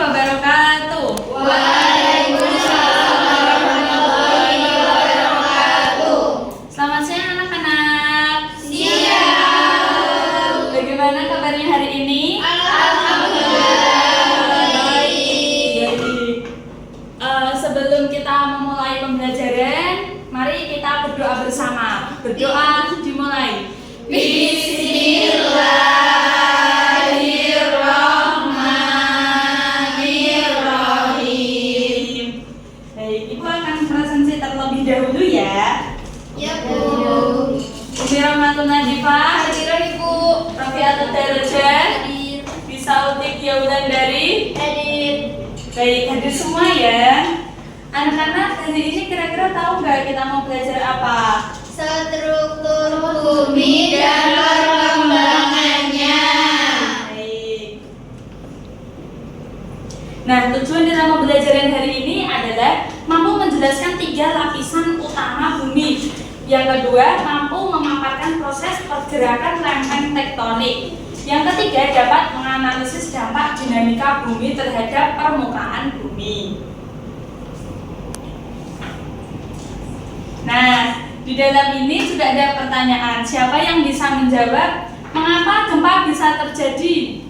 wabarakatuh. Waalaikumsalam warahmatullahi wabarakatuh. Selamat siang anak-anak. Siang. Bagaimana kabarnya hari ini? Alhamdulillah baik. Sebelum kita memulai pembelajaran, mari kita berdoa bersama. Berdoa dimulai. Bismillahirrahmanirrahim. Baik, Ibu akan presentasi terlebih dahulu ya. Ya Bu. Bismillahirrahmanirrahim. Najifah, Hadirin Ibu. Rafiatul Darajat, Hadir. Bisautik Yaudan dari. Hadir. Baik, hadir semua ya. Anak-anak hari ini kira-kira tahu nggak kita mau belajar apa? Struktur bumi dan perkembangannya. Baik. Nah, tujuan dalam pembelajaran hari ini adalah mampu menjelaskan 3 lapisan utama bumi. Yang kedua, mampu memaparkan proses pergerakan lempeng tektonik. Yang ketiga, dapat menganalisis dampak dinamika bumi terhadap permukaan bumi. Nah, di dalam ini sudah ada pertanyaan. Siapa yang bisa menjawab mengapa gempa bisa terjadi?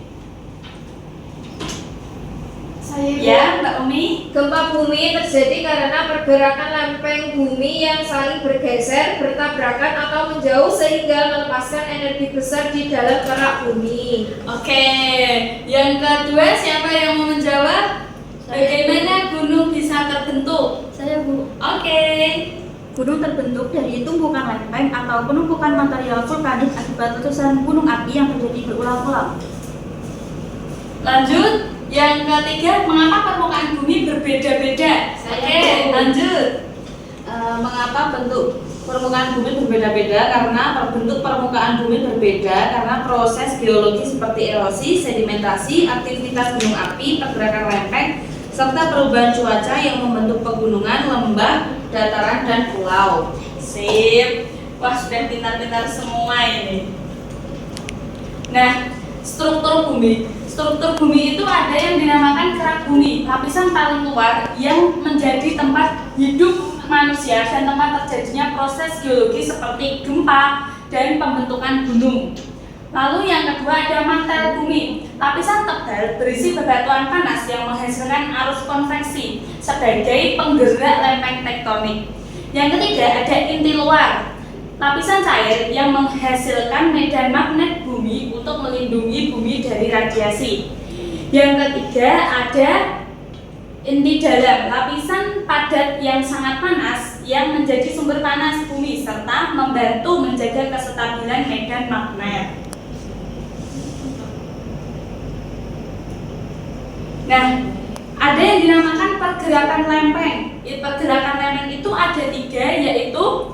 Saya Ya, Mbak Umi. Gempa bumi terjadi karena pergerakan lempeng bumi yang saling bergeser, bertabrakan atau menjauh sehingga melepaskan energi besar di dalam kerak bumi. Oke, yang kedua siapa yang mau menjawab? Bagaimana gunung bisa terbentuk? Saya Bu. Oke. Gunung terbentuk dari tumpukan lempeng atau penumpukan material vulkanik akibat letusan gunung api yang terjadi berulang-ulang. Lanjut, yang ketiga, mengapa permukaan bumi berbeda-beda? Oke, lanjut. Mengapa bentuk permukaan bumi berbeda-beda? Karena bentuk permukaan bumi berbeda karena proses geologi seperti erosi, sedimentasi, aktivitas gunung api, pergerakan lempeng, serta perubahan cuaca yang membentuk pegunungan, lembah, dataran, dan pulau. Sip. Wah, sudah pintar-pintar semua ini. Nah, struktur bumi. Struktur bumi itu ada yang dinamakan kerak bumi, lapisan paling luar yang menjadi tempat hidup manusia dan tempat terjadinya proses geologi seperti gempa dan pembentukan gunung. Lalu yang kedua ada mantel bumi, lapisan tebal berisi bebatuan panas yang menghasilkan arus konveksi sebagai penggerak lempeng tektonik. Yang ketiga ada inti luar, lapisan cair yang menghasilkan medan magnet bumi untuk melindungi bumi dari radiasi. Yang ketiga ada inti dalam, lapisan padat yang sangat panas yang menjadi sumber panas bumi serta membantu menjaga kestabilan medan magnet. Nah, ada yang dinamakan pergerakan lempeng. Pergerakan lempeng itu ada 3, yaitu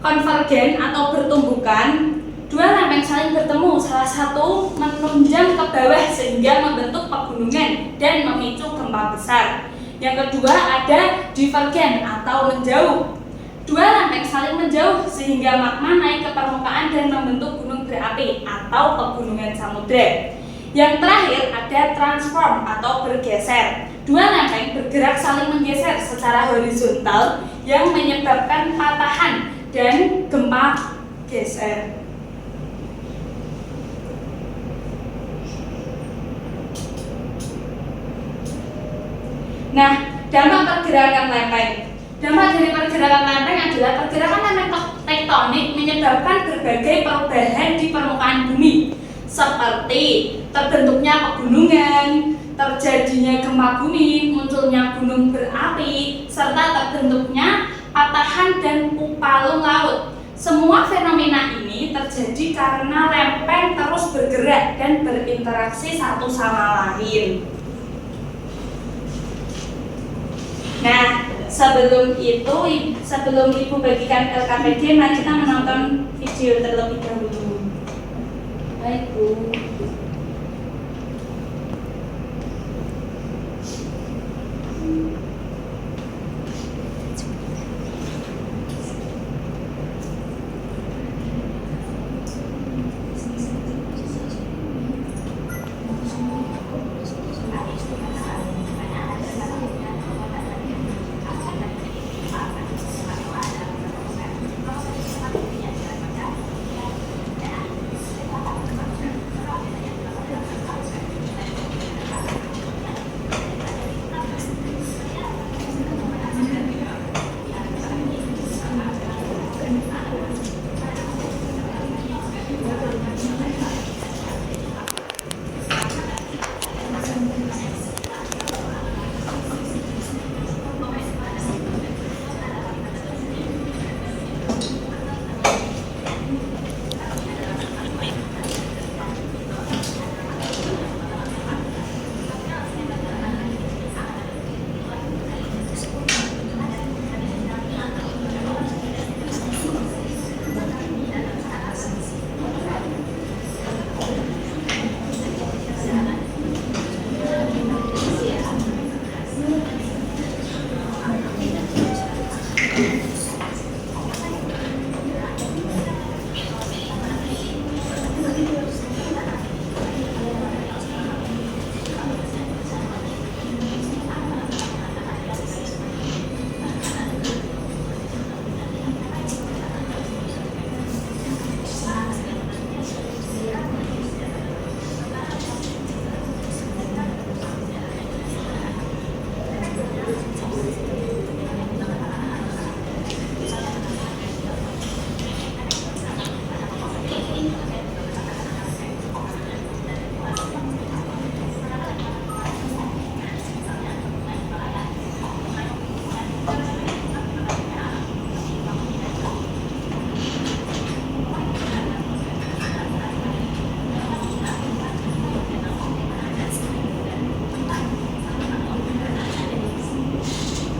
konvergen atau bertumbukan. 2 lempeng saling bertemu, salah satu menunjang ke bawah sehingga membentuk pegunungan dan memicu gempa besar. Yang kedua ada divergen atau menjauh. 2 lempeng saling menjauh sehingga magma naik ke permukaan dan membentuk gunung berapi atau pegunungan samudra. Yang terakhir ada transform atau bergeser. 2 lempeng bergerak saling menggeser secara horizontal yang menyebabkan patahan dan gempa geser. Nah, dampak pergerakan lempeng. Dampak dari pergerakan lempeng adalah pergerakan lempeng tektonik menyebabkan berbagai perubahan di permukaan bumi, seperti terbentuknya pegunungan, terjadinya gempa bumi, munculnya gunung berapi, serta terbentuknya patahan dan palung laut. Semua fenomena ini terjadi karena lempeng terus bergerak dan berinteraksi satu sama lain. Nah, sebelum Ibu bagikan LKPD, mari kita menonton video terlebih dahulu. Baik Bu.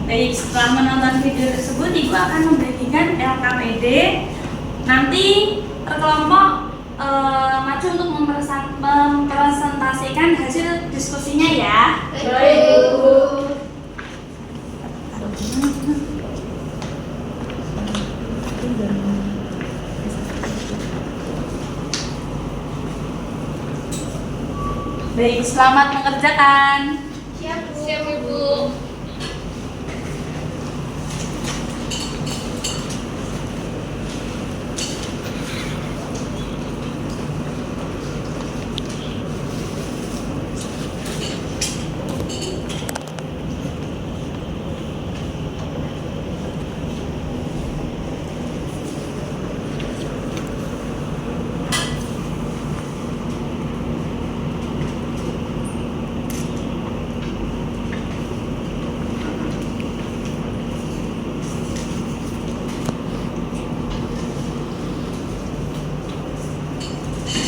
Baik, setelah menonton video tersebut, Ibu akan membagikan LKPD. Nanti terkelompok maju untuk mempresentasikan hasil diskusinya ya. Baik, Bu. Baik, selamat mengerjakan. Siap, Bu. Siap, Ibu.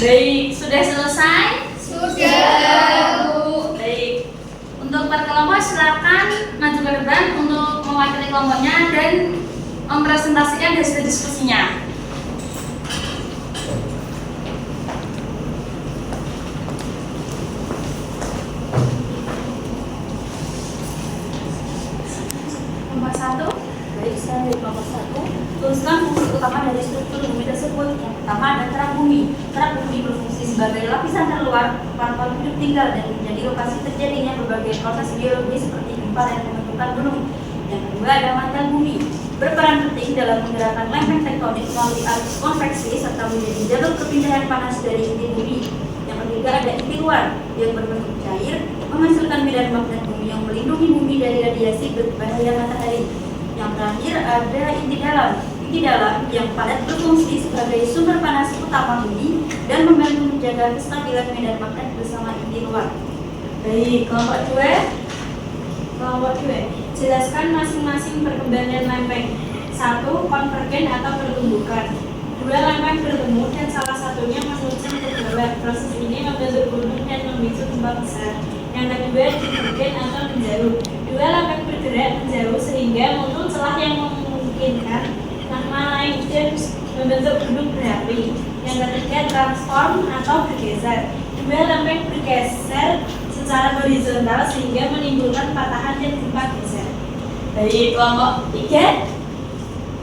Baik, sudah selesai? Sudah, Bu. Baik. Untuk per kelompok silakan maju ke depan untuk mewakili kelompoknya dan mempresentasikan hasil diskusinya. Nomor 1. Baik, saya dari kelompok 1. Tuliskan fungsi utama dari struktur bumi tersebut. Yang pertama ada kerak bumi. Kerak bumi berfungsi sebagai lapisan terluar tempat hidup tinggal dan menjadi lokasi terjadinya berbagai proses geologis seperti gempa dan pembentukan gunung. Yang kedua ada mantel bumi. Berperan penting dalam menggerakkan lempeng tektonik melalui arus konveksi serta menjadi jalur perpindahan panas dari inti bumi. Yang ketiga ada inti luar yang berbentuk cair, menghasilkan medan magnet bumi yang melindungi bumi dari radiasi berbahaya matahari. Yang terakhir ada inti dalam. Inti dalam yang padat berfungsi sebagai sumber panas utama bumi dan membantu menjaga kestabilan medan magnet bersama inti luar. Baik, kelompok 2. Kelompok 2. Jelaskan masing-masing perkembangan lempeng. 1. Konvergen atau pertumbukan. 2. Lempeng bertemu dan salah satunya mengucur ke bawah. Proses ini membentuk gunung dan memicu gempa besar. Yang kedua, divergen atau menjauh. 2. Lempeng bergerak menjauh sehingga muncul celah yang memungkinkan magma naik dan membentuk gunung berapi. Yang ketiga, transform atau bergeser. 2. Lempeng bergeser secara horizontal sehingga menimbulkan patahan dan gempa geser. Baik, kelompok 3.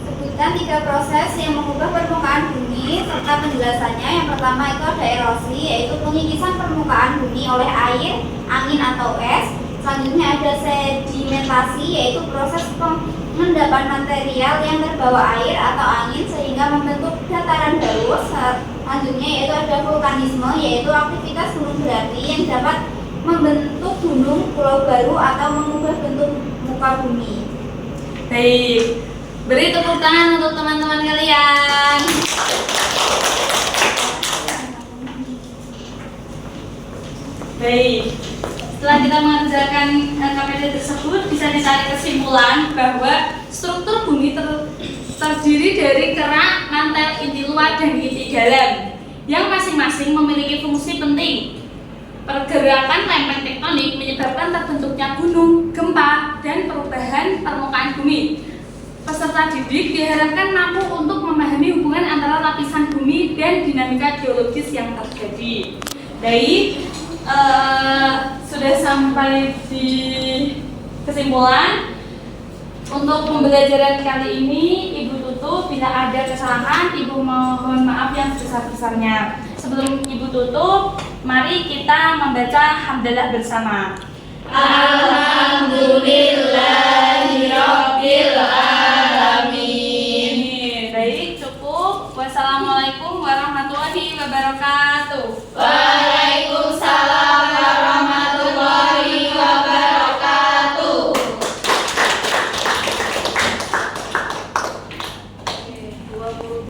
Sebutkan 3 proses yang mengubah permukaan bumi serta penjelasannya. Yang pertama itu ada erosi, yaitu pengikisan permukaan bumi oleh air, angin atau es. Selanjutnya ada sedimentasi, yaitu proses pengendapan material yang terbawa air atau angin sehingga membentuk dataran baru. Selanjutnya yaitu ada vulkanisme, yaitu aktivitas gunung berapi yang dapat membentuk gunung, pulau baru atau mengubah bentuk muka bumi. Baik, beri tepuk tangan untuk teman-teman kalian. Baik, setelah kita mengerjakan LKPD tersebut, bisa ditarik kesimpulan bahwa struktur bumi terdiri dari kerak, mantel, inti luar, dan inti dalam yang masing-masing memiliki fungsi penting. Pergerakan lempeng tektonik menyebabkan terbentuknya gunung, gempa, dan perubahan permukaan bumi. Peserta didik diharapkan mampu untuk memahami hubungan antara lapisan bumi dan dinamika geologis yang terjadi. Baik, sudah sampai di kesimpulan. Untuk pembelajaran kali ini, Ibu tutup. Bila ada kesalahan, Ibu mohon maaf yang sebesar-besarnya. Sebelum Ibu tutup, mari kita membaca hamdalah bersama. Alhamdulillah.